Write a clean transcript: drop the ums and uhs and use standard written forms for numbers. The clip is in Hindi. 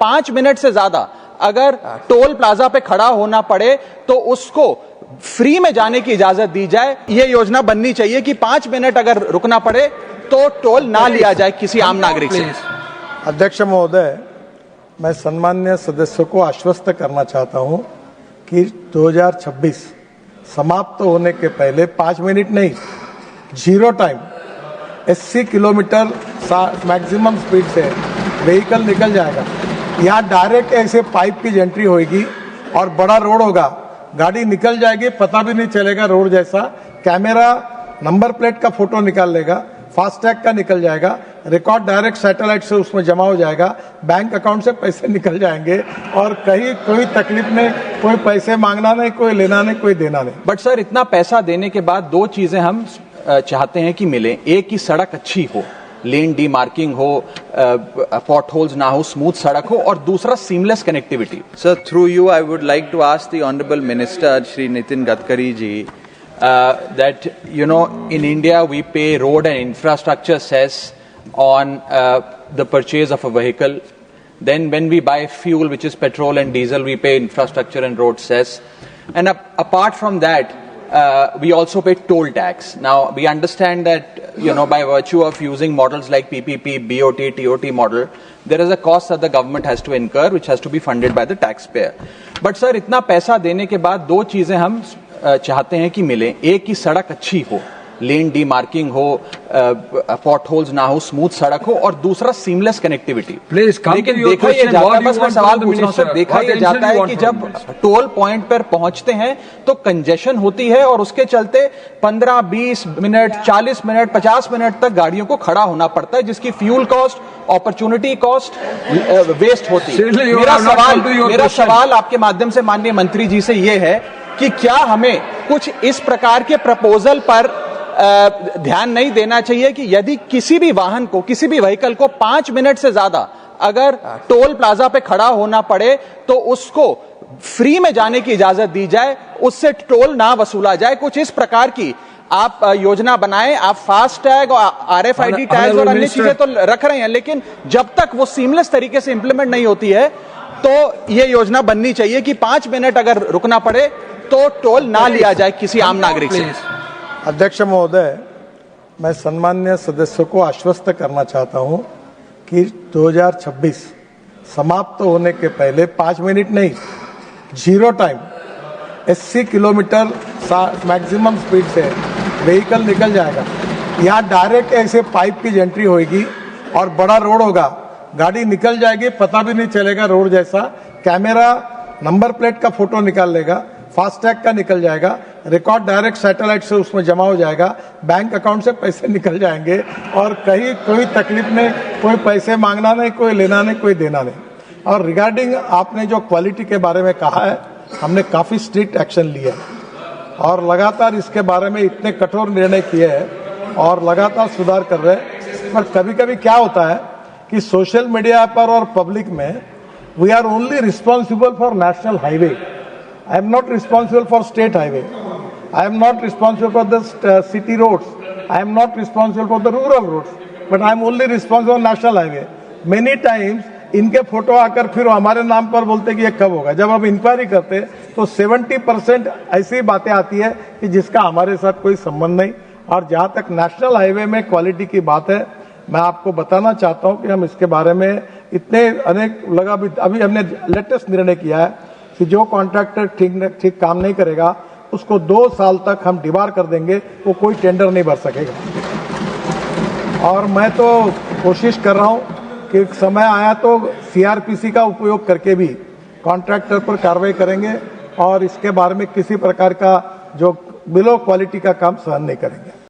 5 मिनट से ज्यादा अगर टोल प्लाजा पे खड़ा होना पड़े तो उसको फ्री में जाने की इजाजत दी जाए। ये योजना बननी चाहिए कि 5 मिनट अगर रुकना पड़े तो टोल ना लिया जाए किसी आम नागरिक से। अध्यक्ष महोदय, मैं सम्मान्य सदस्यों को आश्वस्त करना चाहता हूं कि 2026 समाप्त होने के पहले 5 मिनट नहीं, 0 टाइम 80 किलोमीटर मैक्सिमम स्पीड से व्हीकल निकल जाएगा। यहाँ डायरेक्ट ऐसे पाइप की एंट्री होगी और बड़ा रोड होगा, गाड़ी निकल जाएगी, पता भी नहीं चलेगा रोड जैसा। कैमरा नंबर प्लेट का फोटो निकाल लेगा, फास्टैग का निकल जाएगा, रिकॉर्ड डायरेक्ट सैटेलाइट से उसमें जमा हो जाएगा, बैंक अकाउंट से पैसे निकल जाएंगे और कहीं कोई तकलीफ नहीं, कोई पैसे मांगना नहीं, कोई लेना नहीं, कोई देना नहीं। बट सर, इतना पैसा देने के बाद दो चीजें हम चाहते हैं कि मिले। एक की सड़क अच्छी हो, लेन डीमार्किंग हो, पॉट होल्स ना हो, स्मूथ सड़क हो, और दूसरा seamless connectivity. Sir, through you I would like to ask the honourable minister Shri Nitin Gadkari ji that in India we pay road and infrastructure cess on the purchase of a vehicle. Then when we buy fuel, which is petrol and diesel, we pay infrastructure and road cess. And apart from that, we also pay toll tax. Now we understand that by virtue of using models like PPP, BOT, TOT model, there is a cost that the government has to incur, which has to be funded by the taxpayer. But sir, इतना पैसा देने के बाद दो चीजें हम चाहते हैं कि मिले। एक की सड़क अच्छी हो, लेन डीमार्किंग हो, पॉट होल्स ना हो, स्मूथ सड़क हो, और दूसरा सीमलेस कनेक्टिविटी। लेकिन देखा यह जाता है, बस मैं सवाल पूछ रहा हूं सर, देखा यह जाता है कि जब टोल पॉइंट पर पहुंचते हैं तो कंजेशन होती है और उसके चलते 15, 20 मिनट, 40 मिनट, 50 मिनट तक गाड़ियों को खड़ा होना पड़ता है, जिसकी fuel cost, opportunity cost waste होती है। मेरा सवाल आपके माध्यम से माननीय मंत्री जी से यह है कि क्या हमें कुछ इस प्रकार के प्रपोजल पर ध्यान नहीं देना चाहिए कि यदि किसी भी वाहन को, किसी भी व्हीकल को 5 मिनट से ज्यादा अगर टोल प्लाजा पे खड़ा होना पड़े तो उसको फ्री में जाने की इजाजत दी जाए, उससे टोल ना वसूला जाए। कुछ इस प्रकार की आप योजना बनाएं। आप फास्ट टैग और RFID टैग और अन्य चीजें तो रख रहे हैं, लेकिन जब तक वो सीमलेस तरीके से इंप्लीमेंट नहीं होती है तो ये योजना बननी चाहिए कि 5 मिनट अगर रुकना पड़े तो टोल ना लिया जाए किसी आम नागरिक से। अध्यक्ष महोदय, मैं सम्मान्य सदस्यों को आश्वस्त करना चाहता हूं कि 2026 समाप्त होने के पहले 5 मिनट नहीं, 0 टाइम 80 किलोमीटर मैक्सिमम स्पीड से व्हीकल निकल जाएगा। यहाँ डायरेक्ट ऐसे पाइप की एंट्री होगी और बड़ा रोड होगा, गाड़ी निकल जाएगी, पता भी नहीं चलेगा रोड जैसा। कैमरा नंबर प्लेट का फोटो निकाल लेगा, फास्टैग का निकल जाएगा, रिकॉर्ड डायरेक्ट सैटेलाइट से उसमें जमा हो जाएगा, बैंक अकाउंट से पैसे निकल जाएंगे और कहीं कोई तकलीफ नहीं, कोई पैसे मांगना नहीं, कोई लेना नहीं, कोई देना नहीं। और रिगार्डिंग आपने जो क्वालिटी के बारे में कहा है, हमने काफ़ी स्ट्रिक्ट एक्शन लिया है और लगातार इसके बारे में इतने कठोर निर्णय किए हैं और लगातार सुधार कर रहे हैं। पर कभी कभी क्या होता है कि सोशल मीडिया पर और पब्लिक में we are only responsible for national highway. I am not responsible for state highway. I am not responsible for the city roads. I am not responsible for the rural roads. But I am only responsible for national highway. Many times इनके फोटो आकर फिर हमारे नाम पर बोलते कि ये कब होगा। जब हम इंक्वायरी करते तो 70% ऐसी बातें आती है कि जिसका हमारे साथ कोई संबंध नहीं। और जहाँ तक नेशनल हाईवे में क्वालिटी की बात है, मैं आपको बताना चाहता हूँ कि हम इसके बारे में इतने अनेक अभी हमने लेटेस्ट निर्णय किया है कि जो कॉन्ट्रैक्टर ठीक काम नहीं करेगा उसको 2 साल तक हम डिबार कर देंगे, वो कोई टेंडर नहीं भर सकेगा। और मैं तो कोशिश कर रहा हूं कि समय आया तो CRPC का उपयोग करके भी कॉन्ट्रैक्टर पर कार्रवाई करेंगे और इसके बारे में किसी प्रकार का जो बिलो क्वालिटी का काम सहन नहीं करेंगे।